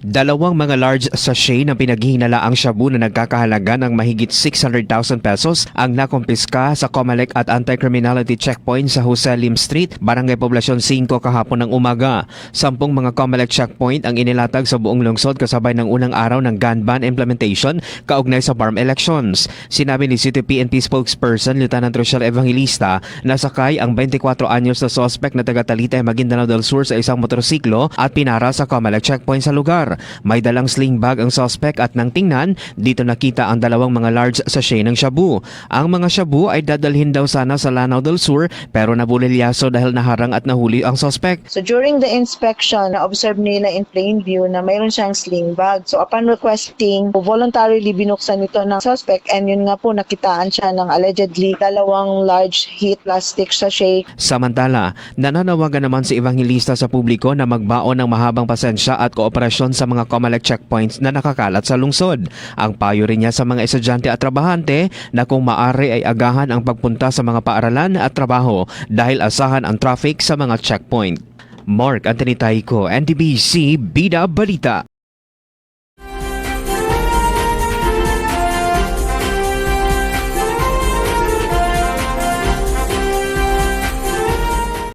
Dalawang mga large sachet na pinaghihinalaang shabu na nagkakahalaga ng mahigit 600,000 pesos ang nakumpiska sa COMELEC at Anti-Criminality Checkpoint sa Jose Lim Street, Barangay Poblacion 5 kahapon ng umaga. 10 mga COMELEC checkpoint ang inilatag sa buong lungsod kasabay ng unang araw ng gun ban implementation kaugnay sa BARM elections. Sinabi ni City PNP spokesperson Lieutenant Rochelle Evangelista na sakay ang 24 anyos na suspect na taga Talitay, Maguindanao del Sur sa isang motorsiklo at pinara sa COMELEC checkpoint sa lugar. May dalang sling bag ang suspect at nang tingnan, dito nakita ang dalawang mga large sachet ng shabu. Ang mga shabu ay dadalhin daw sana sa Lanao del Sur pero nabulilyaso dahil naharang at nahuli ang suspect. So during the inspection, na-observe nila in plain view na mayroon siyang sling bag. So upon requesting, voluntarily binuksan ito ng suspect and yun nga po nakitaan siya ng allegedly dalawang large heat plastic sachet. Samantala, nananawagan naman si Evangelista sa publiko na magbaon ng mahabang pasensya at kooperasyon sa mga COMELEC checkpoints na nakakalat sa lungsod. Ang payo rin niya sa mga estudyante at trabahante na kung maaari ay agahan ang pagpunta sa mga paaralan at trabaho dahil asahan ang traffic sa mga checkpoint. Mark Anthony Taico, NTBC Bida Balita.